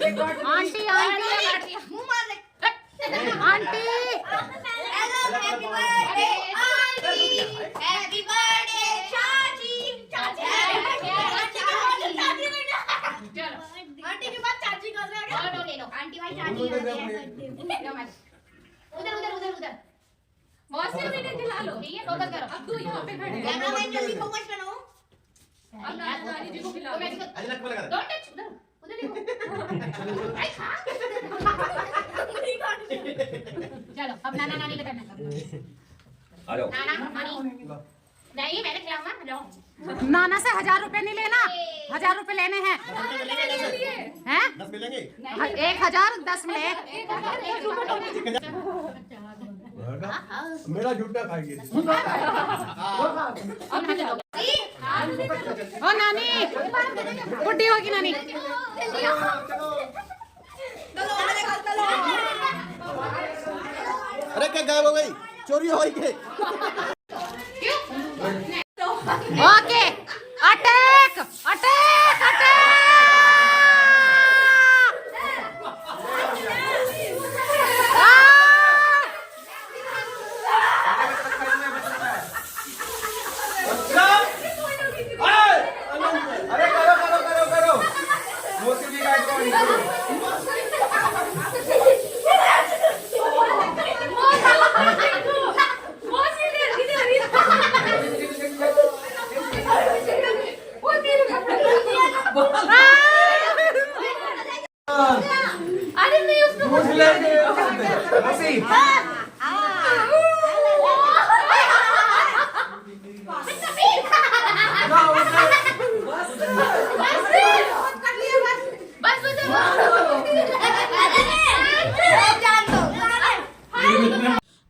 Aunty aunty मुंह मार दे aunty happy birthday aunty happy birthday चाची चाची आंटी के बाद चाची कर रहे हैं लो ले लो आंटी भाई चाची लो मत उधर उधर उधर उधर मौसी भी ने दिला लो ठीक है फोकस करो अब तू यहां पे खड़े कैमरामैन जल्दी फोकस करो अब नानी जी को खिला दो डोंट टच उधर उधर देखो आई खा चलो अब नाना नानी का टर्न है आ जाओ नाना नानी नहीं मैंने खिलाऊंगा लो नाना से 1000 रुपए नहीं लेना, 1000 रुपए लेने हैं। हैं 10 मिलेंगे 1000 10 मिले। मेरा झूठा खाएंगे। ओ नानी बुढ़ी होगी नानी। अरे क्या गायब हो गई, चोरी हो गई। Okay attack attack attack. अरे करो करो करो करो मोसी भी गाइड करो अरे नहीं उसको पूछ लेंगे मोसी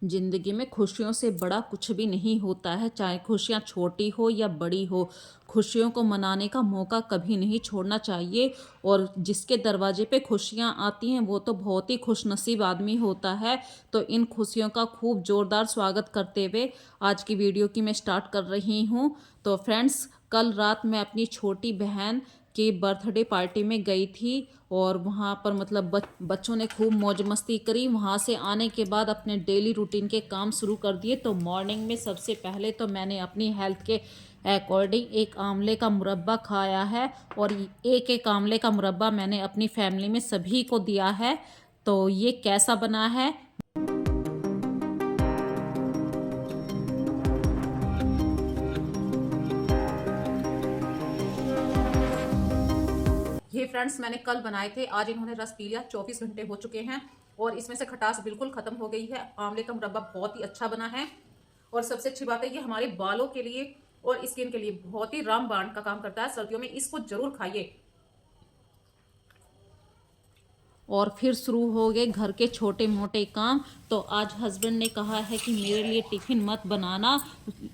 ज़िंदगी में खुशियों से बड़ा कुछ भी नहीं होता है, चाहे खुशियाँ छोटी हो या बड़ी हो। खुशियों को मनाने का मौका कभी नहीं छोड़ना चाहिए और जिसके दरवाजे पे खुशियाँ आती हैं वो तो बहुत ही खुशनसीब आदमी होता है। तो इन खुशियों का खूब ज़ोरदार स्वागत करते हुए आज की वीडियो की मैं स्टार्ट कर रही हूँ। तो फ्रेंड्स, कल रात मैं अपनी छोटी बहन की बर्थडे पार्टी में गई थी और वहाँ पर मतलब बच्चों ने खूब मौज मस्ती करी। वहाँ से आने के बाद अपने डेली रूटीन के काम शुरू कर दिए। तो मॉर्निंग में सबसे पहले तो मैंने अपनी हेल्थ के अकॉर्डिंग एक आंवले का मुरब्बा खाया है और एक आंवले का मुरब्बा मैंने अपनी फैमिली में सभी को दिया है। तो ये कैसा बना है ये फ्रेंड्स मैंने कल बनाए थे, आज इन्होंने रस पी लिया। 24 घंटे हो चुके हैं और इसमें से खटास बिल्कुल खत्म हो गई है। आंवले का मुरब्बा बहुत ही अच्छा बना है और सबसे अच्छी बात है ये हमारे बालों के लिए और स्किन के लिए बहुत ही रामबाण का काम करता है। सर्दियों में इसको जरूर खाइए। और फिर शुरू हो गए घर के छोटे मोटे काम। तो आज हस्बैंड ने कहा है कि मेरे लिए टिफ़िन मत बनाना,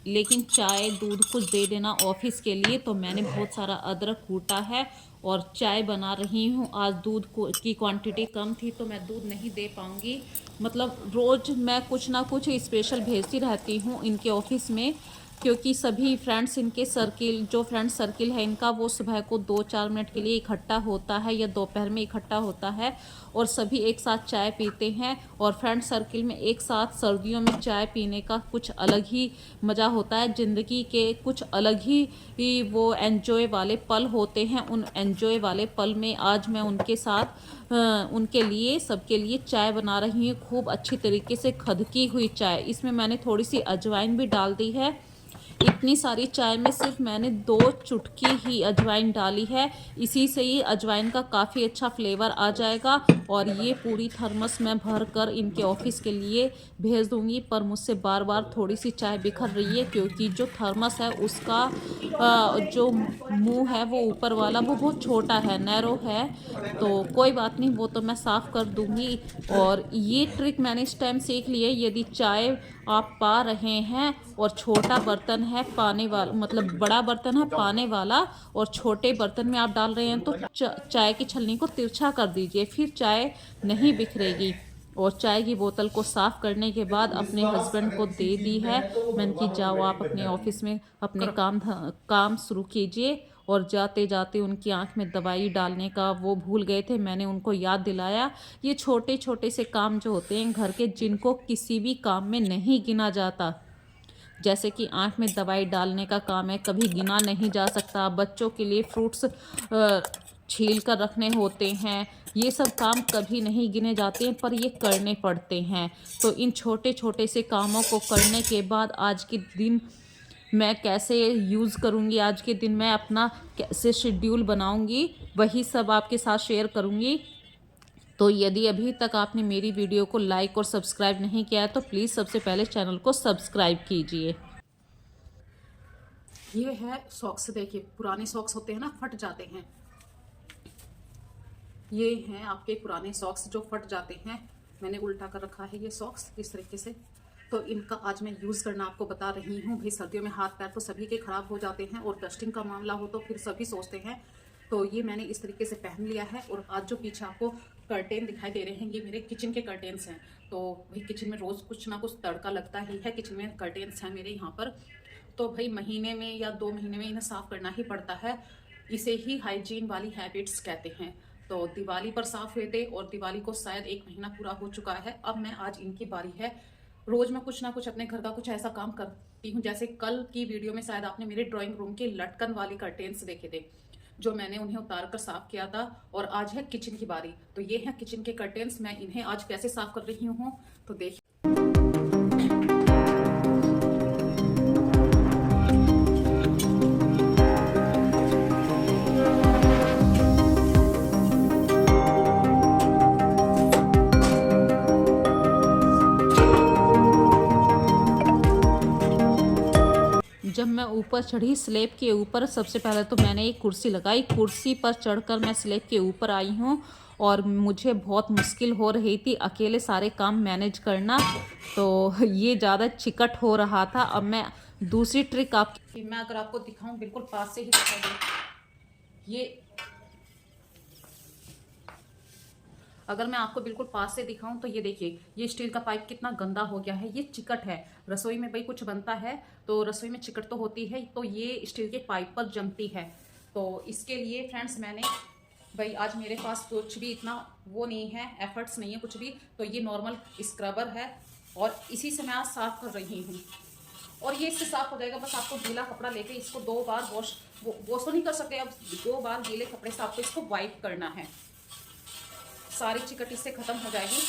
लेकिन चाय दूध कुछ दे देना ऑफिस के लिए। तो मैंने बहुत सारा अदरक कूटा है और चाय बना रही हूँ। आज दूध की क्वांटिटी कम थी तो मैं दूध नहीं दे पाऊँगी। मतलब रोज़ मैं कुछ ना कुछ स्पेशल भेजती रहती हूँ इनके ऑफिस में, क्योंकि सभी फ्रेंड्स इनके सर्किल जो फ्रेंड सर्किल है इनका वो सुबह को 2-4 मिनट के लिए इकट्ठा होता है या दोपहर में इकट्ठा होता है और सभी एक साथ चाय पीते हैं। और फ्रेंड सर्किल में एक साथ सर्दियों में चाय पीने का कुछ अलग ही मज़ा होता है। ज़िंदगी के कुछ अलग ही वो एन्जॉय वाले पल होते हैं। उन एन्जॉय वाले पल में आज मैं उनके साथ उनके लिए सबके लिए चाय बना रही हूँ। खूब अच्छी तरीके से खदकी हुई चाय, इसमें मैंने थोड़ी सी अजवाइन भी डाल दी है। इतनी सारी चाय में सिर्फ मैंने 2 चुटकी ही अजवाइन डाली है, इसी से ही अजवाइन का काफ़ी अच्छा फ्लेवर आ जाएगा। और ये पूरी थर्मस में भर कर इनके ऑफिस के लिए भेज दूंगी। पर मुझसे बार बार थोड़ी सी चाय बिखर रही है क्योंकि जो थर्मस है उसका जो मुंह है वो ऊपर वाला वो बहुत छोटा है, नैरो है। तो कोई बात नहीं, वो तो मैं साफ़ कर दूंगी। और ये ट्रिक मैंने इस टाइम सीख ली है, यदि चाय आप पा रहे हैं और छोटा बर्तन है पाने वाला, मतलब बड़ा बर्तन है पाने वाला और छोटे बर्तन में आप डाल रहे हैं तो चाय की छलनी को तिरछा कर दीजिए, फिर चाय नहीं बिखरेगी। और चाय की बोतल को साफ़ करने के बाद अपने हस्बैंड को दे दी है। मैंने कि जाओ आप अपने ऑफिस में अपने काम शुरू कीजिए। और जाते जाते उनकी आंख में दवाई डालने का वो भूल गए थे। मैंने उनको याद दिलाया। ये छोटे छोटे से काम जो होते हैं घर के, जिनको किसी भी काम में नहीं गिना जाता, जैसे कि आंख में दवाई डालने का काम है, कभी गिना नहीं जा सकता। बच्चों के लिए फ्रूट्स छील कर रखने होते हैं, ये सब काम कभी नहीं गिने जाते हैं, पर ये करने पड़ते हैं। तो इन छोटे छोटे से कामों को करने के बाद आज के दिन मैं कैसे यूज़ करूँगी, आज के दिन मैं अपना कैसे शेड्यूल बनाऊँगी, वही सब आपके साथ शेयर करूँगी। तो यदि अभी तक आपने मेरी वीडियो को लाइक और सब्सक्राइब नहीं किया है तो प्लीज़ सबसे पहले चैनल को सब्सक्राइब कीजिए। ये है सॉक्स, देखिए पुराने सॉक्स होते हैं ना, फट जाते हैं। ये हैं आपके पुराने सॉक्स जो फट जाते हैं। मैंने उल्टा कर रखा है ये सॉक्स इस तरीके से। तो इनका आज मैं यूज़ करना आपको बता रही हूँ। भाई सर्दियों में हाथ पैर तो सभी के ख़राब हो जाते हैं और डस्टिंग का मामला हो तो फिर सभी सोचते हैं। तो ये मैंने इस तरीके से पहन लिया है। और आज जो पीछे आपको कर्टेन दिखाई दे रहे हैं, ये मेरे किचन के कर्टेन्स हैं। तो भाई किचन में रोज़ कुछ ना कुछ तड़का लगता ही है। किचन में कर्टेन्स हैं मेरे यहाँ पर। तो भाई महीने में या 2 महीने में इन्हें साफ़ करना ही पड़ता है। इसे ही हाइजीन वाली हैबिट्स कहते हैं। तो दिवाली पर साफ़ हुए थे और दिवाली को शायद 1 महीना पूरा हो चुका है। अब मैं आज इनकी बारी है। रोज़ मैं कुछ ना कुछ अपने घर का कुछ ऐसा काम करती हूँ। जैसे कल की वीडियो में शायद आपने मेरे ड्राइंग रूम के लटकन वाले कर्टेन्स देखे थे, जो मैंने उन्हें उतार कर साफ किया था। और आज है किचन की बारी। तो ये है किचन के कर्टेन्स। मैं इन्हें आज कैसे साफ कर रही हूँ तो देखिए। जब मैं ऊपर चढ़ी स्लैब के ऊपर, सबसे पहले तो मैंने एक कुर्सी लगाई। कुर्सी पर चढ़कर मैं स्लैब के ऊपर आई हूँ और मुझे बहुत मुश्किल हो रही थी अकेले सारे काम मैनेज करना। तो ये ज़्यादा चिकट हो रहा था। अब मैं दूसरी ट्रिक मैं अगर आपको दिखाऊं, बिल्कुल पास से ही दिखाई दे। ये अगर मैं आपको बिल्कुल पास से दिखाऊं तो ये देखिए, ये स्टील का पाइप कितना गंदा हो गया है। ये चिकट है। रसोई में भाई कुछ बनता है तो रसोई में चिकट तो होती है, तो ये स्टील के पाइप पर जमती है। तो इसके लिए फ्रेंड्स मैंने भाई आज मेरे पास कुछ भी इतना वो नहीं है, एफर्ट्स नहीं है कुछ भी। तो ये नॉर्मल स्क्रबर है और इसी से मैं आज साफ़ कर रही हूँ। और ये इससे साफ़ हो जाएगा। बस आपको गीला कपड़ा लेके इसको 2 बार वॉश तो नहीं कर सकते, अब 2 बार गीले कपड़े से आपको इसको वाइप करना है। सारी चिकट इससे ख़त्म हो जाएगी।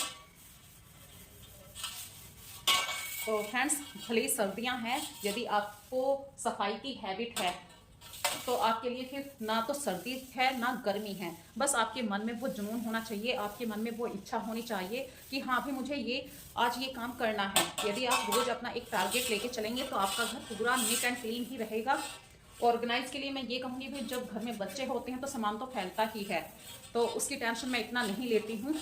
तो फ्रेंड्स, भले सर्दियां हैं, यदि आपको सफाई की हैबिट है तो आपके लिए फिर ना तो सर्दी है ना गर्मी है। बस आपके मन में वो जुनून होना चाहिए, आपके मन में वो इच्छा होनी चाहिए कि हाँ भी मुझे ये आज ये काम करना है। यदि आप रोज़ अपना एक टारगेट लेके चलेंगे तो आपका घर पूरा नीट एंड क्लीन ही रहेगा। ऑर्गेनाइज के लिए मैं ये कहूँगी भी, जब घर में बच्चे होते हैं तो सामान तो फैलता ही है, तो उसकी टेंशन मैं इतना नहीं लेती हूँ।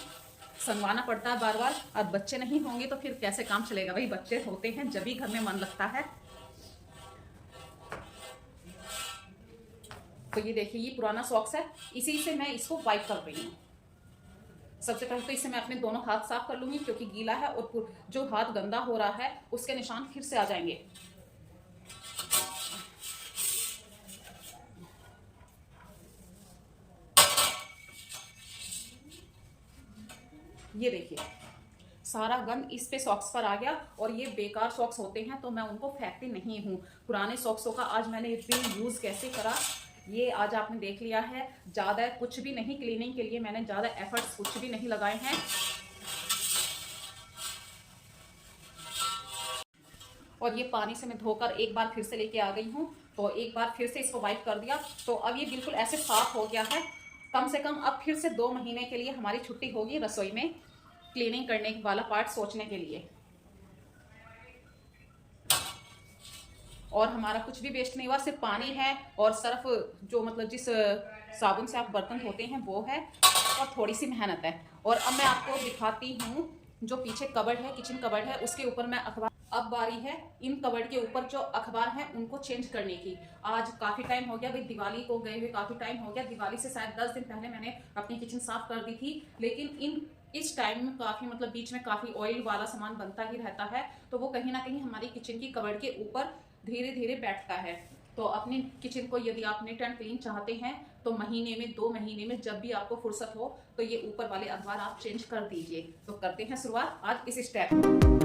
संगवाना पड़ता है बार बार। और बच्चे नहीं होंगे तो फिर कैसे काम चलेगा। भाई बच्चे होते हैं जब भी घर में मन लगता है। तो ये देखिए, ये पुराना सॉक्स है, इसी से मैं इसको वाइप कर रही हूँ। सबसे पहले तो इससे मैं अपने दोनों हाथ साफ कर लूँगी क्योंकि गीला है और जो हाथ गंदा हो रहा है उसके निशान फिर से आ जाएंगे। ये देखिए, सारा गंद इस पे सॉक्स पर आ गया। और ये बेकार सॉक्स होते हैं तो मैं उनको फेंकती नहीं हूँ। पुराने सॉक्सों का आज मैंने यूज़ कैसे करा ये आज आपने देख लिया है। ज़्यादा कुछ भी नहीं, क्लीनिंग के लिए मैंने ज़्यादा एफर्ट्स कुछ भी नहीं लगाए हैं। और ये पानी से मैं धोकर एक बार फिर से लेके आ गई हूँ। तो एक बार फिर से इसको वाइप कर दिया। तो अब ये बिल्कुल ऐसे साफ हो गया है। कम से कम अब फिर से 2 महीने के लिए हमारी छुट्टी होगी रसोई में क्लीनिंग करने वाला पार्ट सोचने के लिए। और हमारा कुछ भी वेस्ट नहीं हुआ, सिर्फ पानी है और सर्फ, जो मतलब जिस साबुन से आप बर्तन धोते हैं वो है, और थोड़ी सी मेहनत है। और अब मैं आपको दिखाती हूँ जो पीछे कबर्ड है, किचन कबर्ड है, उसके ऊपर मैं अखबार, अब बारी है इन कबर्ड के ऊपर जो अखबार हैं उनको चेंज करने की। आज काफ़ी टाइम हो गया भाई, दिवाली को गए हुए काफ़ी टाइम हो गया। दिवाली से शायद 10 दिन पहले मैंने अपनी किचन साफ कर दी थी, लेकिन इस टाइम में काफ़ी मतलब बीच में काफ़ी ऑयल वाला सामान बनता ही रहता है, तो वो कहीं ना कहीं हमारी किचन की कबर्ड के ऊपर धीरे धीरे बैठता है। तो अपने किचन को यदि आप नीट एंड क्लीन चाहते हैं तो महीने में 2 महीने में जब भी आपको फुर्सत हो तो ये ऊपर वाले अखबार आप चेंज कर दीजिए। तो करते हैं शुरुआत आज इस स्टेप।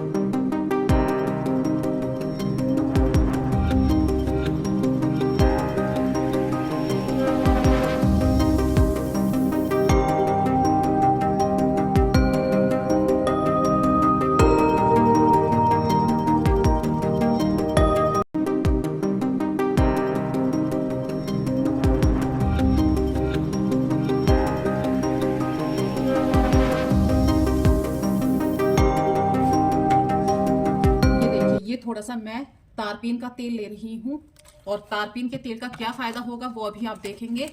ये थोड़ा सा मैं तारपीन का तेल ले रही हूँ और तारपीन के तेल का क्या फायदा होगा वो अभी आप देखेंगे।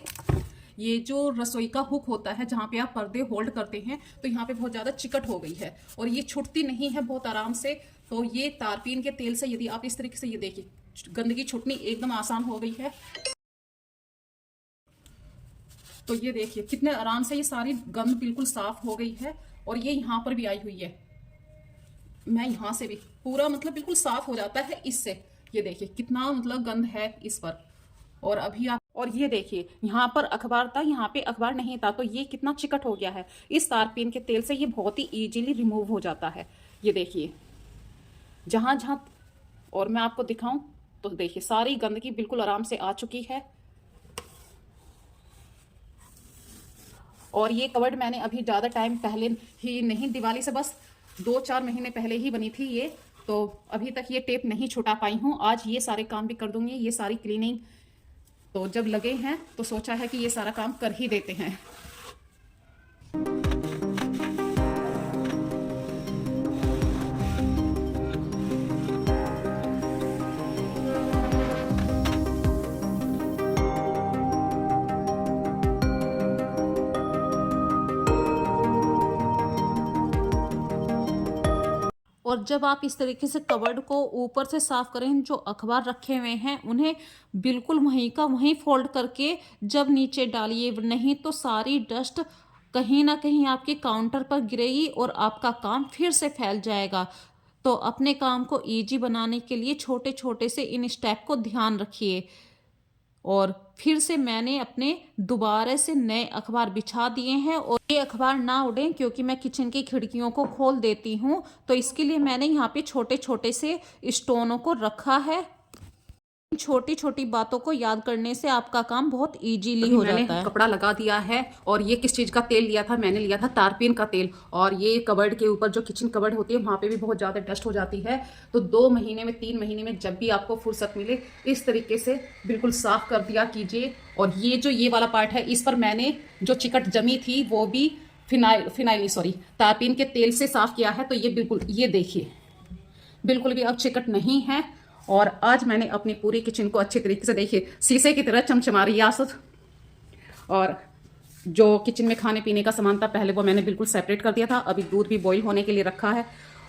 ये जो रसोई का हुक होता है जहाँ पे आप पर्दे होल्ड करते हैं तो यहाँ पे बहुत ज्यादा चिकट हो गई है और ये छुटती नहीं है बहुत आराम से। तो ये तारपीन के तेल से यदि आप इस तरीके से, ये देखिए गंदगी छुटनी एकदम आसान हो गई है। तो ये देखिए कितने आराम से ये सारी गंद बिल्कुल साफ हो गई है और ये यहाँ पर भी आई हुई है। मैं यहाँ से भी पूरा मतलब बिल्कुल साफ हो जाता है इससे। ये देखिए कितना मतलब गंद है इस पर। और अभी आप, और ये देखिए यहाँ पर अखबार था, यहाँ पे अखबार नहीं था, तो ये कितना चिकट हो गया है। इस तारपीन के तेल से ये बहुत ही इजीली रिमूव हो जाता है। ये देखिए जहां जहां, और मैं आपको दिखाऊं तो देखिए सारी गंदगी बिल्कुल आराम से आ चुकी है। और ये कवर्ड मैंने अभी ज़्यादा टाइम पहले ही नहीं, दिवाली से बस 2-4 महीने पहले ही बनी थी ये, तो अभी तक ये टेप नहीं छुटा पाई हूँ। आज ये सारे काम भी कर दूंगी, ये सारी क्लीनिंग। तो जब लगे हैं तो सोचा है कि ये सारा काम कर ही देते हैं। और जब आप इस तरीके से कवर्ड को ऊपर से साफ करें, जो अखबार रखे हुए हैं उन्हें बिल्कुल वहीं का वहीं फोल्ड करके जब नीचे डालिए, नहीं तो सारी डस्ट कहीं ना कहीं आपके काउंटर पर गिरेगी और आपका काम फिर से फैल जाएगा। तो अपने काम को इजी बनाने के लिए छोटे छोटे से इन स्टेप को ध्यान रखिए। और फिर से मैंने अपने दोबारा से नए अखबार बिछा दिए हैं और ये अखबार ना उड़े क्योंकि मैं किचन की खिड़कियों को खोल देती हूँ, तो इसके लिए मैंने यहाँ पे छोटे छोटे से स्टोनों को रखा है। छोटी छोटी बातों को याद करने से आपका काम बहुत इजीली हो जाता है। कपड़ा लगा दिया है और ये किस चीज का तेल लिया था, मैंने लिया था तारपीन का तेल। और ये कबर्ड के ऊपर जो किचन कबर्ड होती है वहां पे भी बहुत ज्यादा डस्ट हो जाती है। तो 2 महीने में 3 महीने में जब भी आपको फुर्सत मिले इस तरीके से बिल्कुल साफ कर दिया कीजिए। और ये जो ये वाला पार्ट है इस पर मैंने जो चिकट जमी थी वो भी तारपीन के तेल से साफ किया है। तो ये बिल्कुल, ये देखिए बिल्कुल भी अब चिकट नहीं है। और आज मैंने अपनी पूरी किचन को अच्छे तरीके से, देखिए शीशे की तरह चमचमा रही है। और जो किचन में खाने पीने का सामान था पहले वो मैंने बिल्कुल सेपरेट कर दिया था। अभी दूध भी बॉईल होने के लिए रखा है।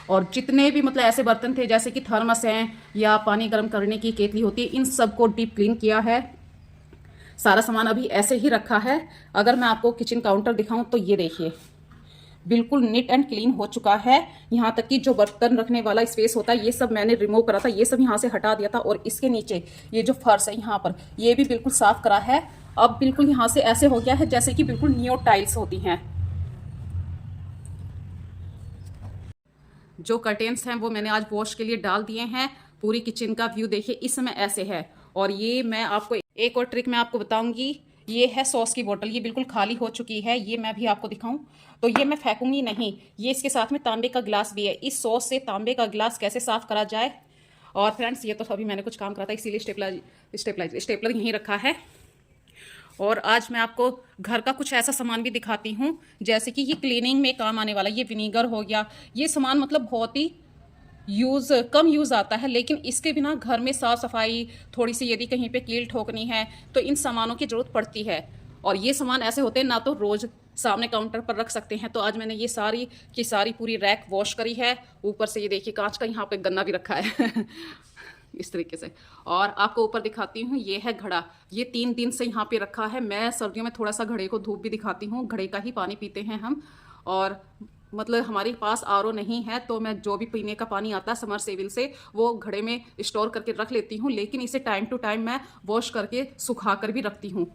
और जितने भी मतलब ऐसे बर्तन थे जैसे कि थर्मस हैं या पानी गर्म करने की केतली होती है, इन सबको डीप क्लीन किया है। सारा सामान अभी ऐसे ही रखा है। अगर मैं आपको किचन काउंटर दिखाऊं तो ये देखिए बिल्कुल नीट एंड क्लीन हो चुका है। यहाँ तक कि जो बर्तन रखने वाला स्पेस होता है ये सब मैंने रिमूव करा था, ये सब यहाँ से हटा दिया था। और इसके नीचे ये जो फर्श है यहाँ पर ये भी बिल्कुल साफ करा है। अब बिल्कुल यहाँ से ऐसे हो गया है जैसे कि बिल्कुल न्यू टाइल्स होती हैं। जो कर्टेन्स हैं वो मैंने आज वॉश के लिए डाल दिए हैं। पूरी किचन का व्यू देखिए इस समय ऐसे है। और ये मैं आपको एक और ट्रिक मैं आपको बताऊंगी। ये है सॉस की बोतल, ये बिल्कुल खाली हो चुकी है। ये मैं भी आपको दिखाऊं तो ये मैं फेंकूंगी नहीं, ये इसके साथ में तांबे का गिलास भी है। इस सॉस से तांबे का गिलास कैसे साफ करा जाए। और फ्रेंड्स ये तो अभी मैंने कुछ काम करा था इसीलिए स्टेपलर यहीं रखा है। और आज मैं आपको घर का कुछ ऐसा सामान भी दिखाती हूँ जैसे कि ये क्लीनिंग में काम आने वाला, ये विनीगर हो गया। ये सामान मतलब बहुत ही कम यूज़ आता है, लेकिन इसके बिना घर में साफ़ सफाई थोड़ी सी यदि कहीं पे कील ठोकनी है तो इन सामानों की ज़रूरत पड़ती है। और ये सामान ऐसे होते हैं ना तो रोज़ सामने काउंटर पर रख सकते हैं। तो आज मैंने ये सारी की सारी पूरी रैक वॉश करी है। ऊपर से ये देखिए कांच का यहाँ पे गन्ना भी रखा है इस तरीके से। और आपको ऊपर दिखाती हूँ, ये है घड़ा, ये 3 दिन से यहाँ पे रखा है। मैं सर्दियों में थोड़ा सा घड़े को धूप भी दिखाती हूँ, घड़े का ही पानी पीते हैं हम। और मतलब हमारे पास आरओ नहीं है, तो मैं जो भी पीने का पानी आता है समरसेबिल से वो घड़े में स्टोर करके रख लेती हूँ, लेकिन इसे टाइम टू टाइम मैं वॉश करके सुखा कर भी रखती हूँ।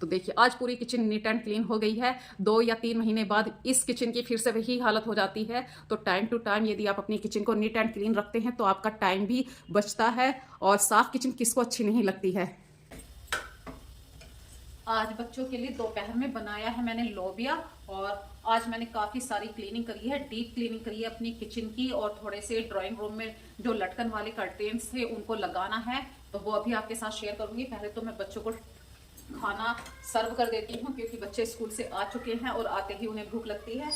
तो देखिए आज पूरी किचन नीट एंड क्लीन हो गई है। 2 या 3 महीने बाद इस किचन की फिर से वही हालत हो जाती है। तो टाइम टू टाइम यदि आप अपनी किचन को नीट एंड क्लीन रखते हैं तो आपका टाइम भी बचता है, और साफ किचन किसको अच्छी नहीं लगती है। आज बच्चों के लिए दोपहर में बनाया है मैंने लोबिया, और आज मैंने काफ़ी सारी क्लीनिंग करी है, डीप क्लीनिंग करी है अपनी किचन की, और थोड़े से ड्राइंग रूम में जो लटकन वाले कर्टेन्स थे उनको लगाना है, तो वो अभी आपके साथ शेयर करूंगी। पहले तो मैं बच्चों को खाना सर्व कर देती हूँ, क्योंकि बच्चे स्कूल से आ चुके हैं और आते ही उन्हें भूख लगती है।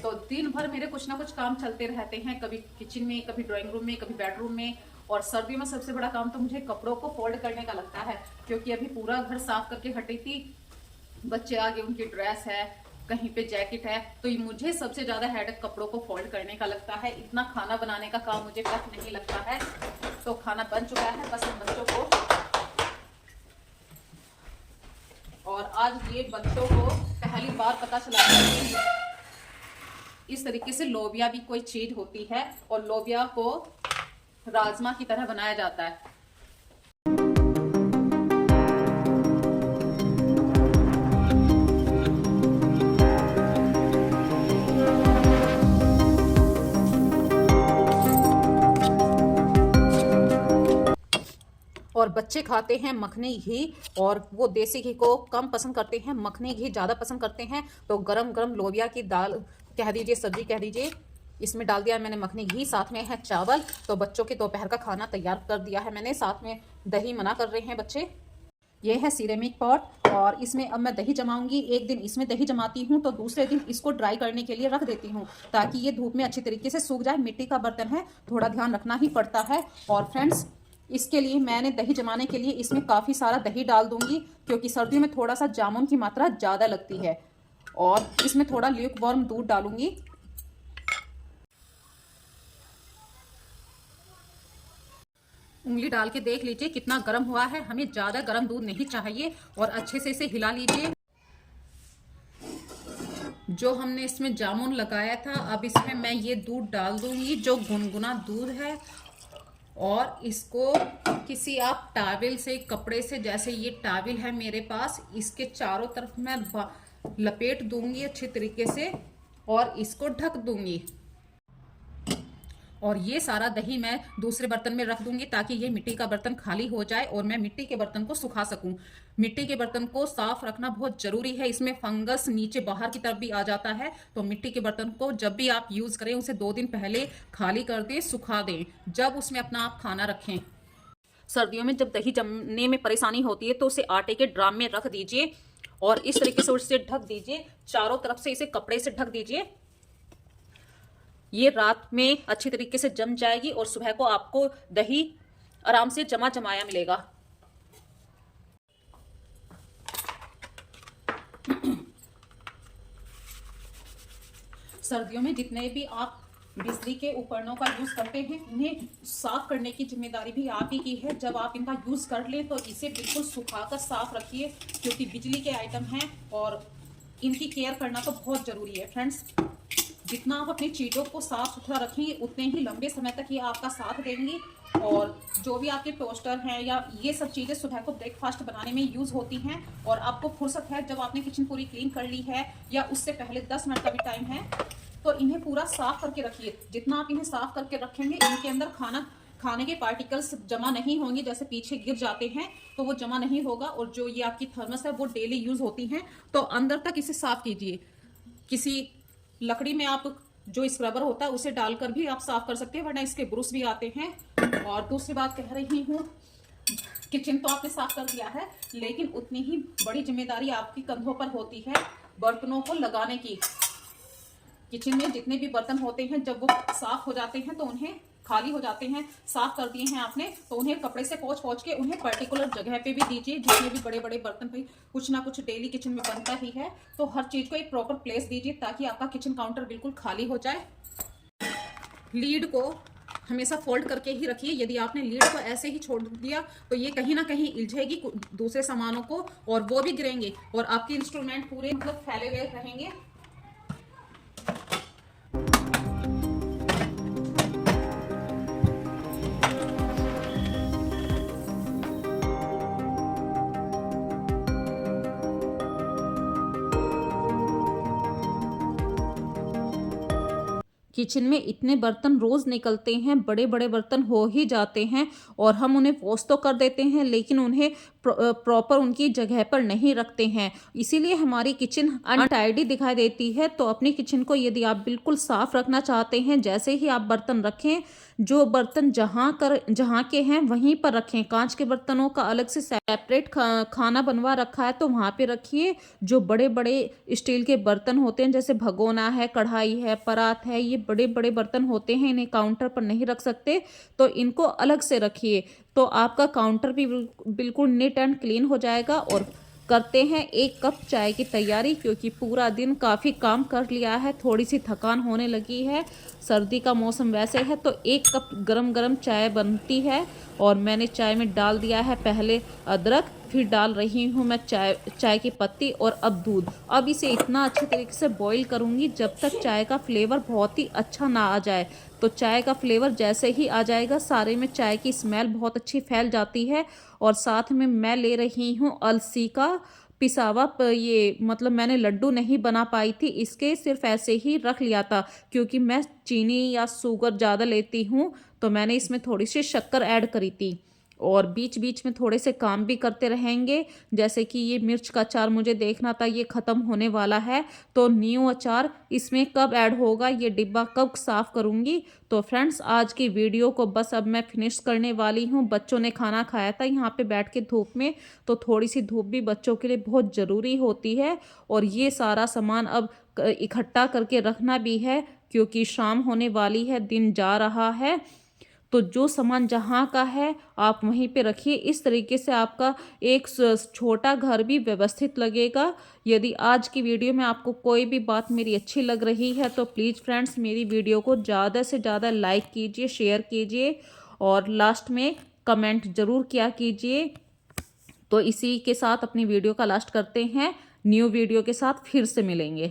तो दिन भर मेरे कुछ ना कुछ काम चलते रहते हैं, कभी किचन में, कभी ड्राइंग रूम में, कभी बेडरूम में। और सर्दियों में सबसे बड़ा काम तो मुझे कपड़ों को फोल्ड करने का लगता है, क्योंकि अभी पूरा घर साफ करके हटी थी, बच्चे आगे उनकी ड्रेस है, कहीं पे जैकेट है, तो ये मुझे सबसे ज्यादा हेडेक कपड़ों को फोल्ड करने का लगता है। इतना खाना बनाने का काम मुझे टफ नहीं लगता है। तो खाना बन चुका है, बस हम बच्चों को, और आज ये बच्चों को पहली बार पता चला कि इस तरीके से लोबिया भी कोई चीज होती है, और लोबिया को राजमा की तरह बनाया जाता है। और बच्चे खाते हैं मखनी घी, और वो देसी घी को कम पसंद करते हैं, मखनी घी ज़्यादा पसंद करते हैं। तो गरम गरम लोबिया की दाल कह दीजिए, सब्जी कह दीजिए, इसमें डाल दिया मैंने मखनी घी, साथ में है चावल। तो बच्चों के दोपहर का खाना तैयार कर दिया है मैंने। साथ में दही मना कर रहे हैं बच्चे। ये है सिरेमिक पॉट, और इसमें अब मैं दही जमाऊंगी। एक दिन इसमें दही जमाती हूँ, तो दूसरे दिन इसको ड्राई करने के लिए रख देती हूँ, ताकि ये धूप में अच्छी तरीके से सूख जाए। मिट्टी का बर्तन है, थोड़ा ध्यान रखना ही पड़ता है। और फ्रेंड्स, इसके लिए मैंने दही जमाने के लिए इसमें काफ़ी सारा दही डाल दूंगी, क्योंकि सर्दियों में थोड़ा सा जामुन की मात्रा ज़्यादा लगती है। और इसमें थोड़ा ल्यूक वार्म दूध डालूंगी। उंगली डाल के देख लीजिए कितना गर्म हुआ है। हमें ज़्यादा गर्म दूध नहीं चाहिए, और अच्छे से इसे हिला लीजिए। जो हमने इसमें जामुन लगाया था, अब इसमें मैं ये दूध डाल दूंगी, जो गुनगुना दूध है। और इसको किसी आप टॉवल से, कपड़े से, जैसे ये टॉवल है मेरे पास, इसके चारों तरफ मैं लपेट दूंगी अच्छे तरीके से, और इसको ढक दूंगी। और ये सारा दही मैं दूसरे बर्तन में रख दूंगी, ताकि ये मिट्टी का बर्तन खाली हो जाए और मैं मिट्टी के बर्तन को सुखा सकूं। मिट्टी के बर्तन को साफ रखना बहुत जरूरी है, इसमें फंगस नीचे बाहर की तरफ भी आ जाता है। तो मिट्टी के बर्तन को जब भी आप यूज करें, उसे 2 दिन पहले खाली कर दें, सुखा दें, जब उसमें अपना आप खाना रखें। सर्दियों में जब दही जमने में परेशानी होती है, तो उसे आटे के ड्राम में रख दीजिए, और इस तरीके से उसे ढक दीजिए, चारों तरफ से इसे कपड़े से ढक दीजिए। ये रात में अच्छी तरीके से जम जाएगी, और सुबह को आपको दही आराम से जमा जमाया मिलेगा। सर्दियों में जितने भी आप बिजली के उपकरणों का यूज करते हैं, उन्हें साफ करने की जिम्मेदारी भी आप ही की है। जब आप इनका यूज कर लें, तो इसे बिल्कुल सुखाकर साफ रखिए, क्योंकि बिजली के आइटम हैं और इनकी केयर करना तो बहुत जरूरी है। फ्रेंड्स, जितना आप अपनी चीज़ों को साफ सुथरा रखेंगे, उतने ही लंबे समय तक ये आपका साथ देंगी। और जो भी आपके टोस्टर हैं या ये सब चीज़ें सुबह को ब्रेकफास्ट बनाने में यूज़ होती हैं, और आपको फुर्सत है, जब आपने किचन पूरी क्लीन कर ली है, या उससे पहले 10 मिनट का भी टाइम है, तो इन्हें पूरा साफ करके रखिए। जितना आप इन्हें साफ करके रखेंगे, इनके अंदर खाने के पार्टिकल्स जमा नहीं होंगे, जैसे पीछे गिर जाते हैं, तो वो जमा नहीं होगा। और जो ये आपकी थर्मस है, वो डेली यूज होती हैं, तो अंदर तक इसे साफ कीजिए। किसी लकड़ी में आप जो स्क्रबर होता है, उसे डालकर भी आप साफ कर सकते हैं, वरना इसके ब्रुश भी आते हैं। और दूसरी बात कह रही हूँ, किचन तो आपने साफ कर दिया है, लेकिन उतनी ही बड़ी जिम्मेदारी आपकी कंधों पर होती है बर्तनों को लगाने की। किचन में जितने भी बर्तन होते हैं, जब वो साफ हो जाते हैं, तो उन्हें खाली हो जाते हैं, साफ कर दिए हैं आपने, तो उन्हें कपड़े से पोंछ के उन्हें पर्टिकुलर जगह पे भी दीजिए। जितने भी बड़े बड़े बर्तन पे कुछ ना कुछ डेली किचन में बनता ही है, तो हर चीज को एक प्रॉपर प्लेस दीजिए, ताकि आपका किचन काउंटर बिल्कुल खाली हो जाए। लीड को हमेशा फोल्ड करके ही रखिए। यदि आपने लीड को ऐसे ही छोड़ दिया, तो ये कहीं ना कहीं इल्झेगी दूसरे सामानों को, और वो भी गिरेंगे, और आपके इंस्ट्रूमेंट पूरे मतलब फैले हुए रहेंगे। किचन में इतने बर्तन रोज़ निकलते हैं, बड़े बड़े बर्तन हो ही जाते हैं और हम उन्हें वॉश तो कर देते हैं लेकिन उन्हें प्रॉपर उनकी जगह पर नहीं रखते हैं, इसीलिए हमारी किचन अनटाइडी दिखाई देती है। तो अपनी किचन को यदि आप बिल्कुल साफ़ रखना चाहते हैं, जैसे ही आप बर्तन रखें, जो बर्तन जहाँ के हैं वहीं पर रखें। कांच के बर्तनों का अलग से सेपरेट खाना बनवा रखा है तो वहाँ पे रखिए। जो बड़े बड़े स्टील के बर्तन होते हैं जैसे भगोना है, कढ़ाई है, परात है, ये बड़े बड़े बर्तन होते हैं, इन्हें काउंटर पर नहीं रख सकते तो इनको अलग से रखिए। तो आपका काउंटर भी बिल्कुल नीट एंड क्लीन हो जाएगा। और करते हैं 1 कप चाय की तैयारी, क्योंकि पूरा दिन काफ़ी काम कर लिया है, थोड़ी सी थकान होने लगी है। सर्दी का मौसम वैसे है तो 1 कप गरम गरम चाय बनती है। और मैंने चाय में डाल दिया है पहले अदरक, फिर डाल रही हूँ मैं चाय की पत्ती और अब दूध। अब इसे इतना अच्छे तरीके से बॉईल करूँगी जब तक चाय का फ्लेवर बहुत ही अच्छा ना आ जाए। तो चाय का फ्लेवर जैसे ही आ जाएगा, सारे में चाय की स्मेल बहुत अच्छी फैल जाती है। और साथ में मैं ले रही हूँ अलसी का पिसावा, ये मतलब मैंने लड्डू नहीं बना पाई थी, इसके सिर्फ ऐसे ही रख लिया था क्योंकि मैं चीनी या शुगर ज़्यादा लेती हूँ तो मैंने इसमें थोड़ी सी शक्कर ऐड करी थी। और बीच बीच में थोड़े से काम भी करते रहेंगे, जैसे कि ये मिर्च का अचार मुझे देखना था, ये ख़त्म होने वाला है तो न्यू अचार इसमें कब ऐड होगा, ये डिब्बा कब साफ़ करूँगी। तो फ्रेंड्स, आज की वीडियो को बस अब मैं फिनिश करने वाली हूँ। बच्चों ने खाना खाया था यहाँ पे बैठ के धूप में, तो थोड़ी सी धूप भी बच्चों के लिए बहुत ज़रूरी होती है। और ये सारा सामान अब इकट्ठा करके रखना भी है क्योंकि शाम होने वाली है, दिन जा रहा है। तो जो सामान जहाँ का है आप वहीं पे रखिए। इस तरीके से आपका एक छोटा घर भी व्यवस्थित लगेगा। यदि आज की वीडियो में आपको कोई भी बात मेरी अच्छी लग रही है तो प्लीज़ फ्रेंड्स मेरी वीडियो को ज़्यादा से ज़्यादा लाइक कीजिए, शेयर कीजिए और लास्ट में कमेंट ज़रूर किया कीजिए। तो इसी के साथ अपनी वीडियो का लास्ट करते हैं, न्यू वीडियो के साथ फिर से मिलेंगे।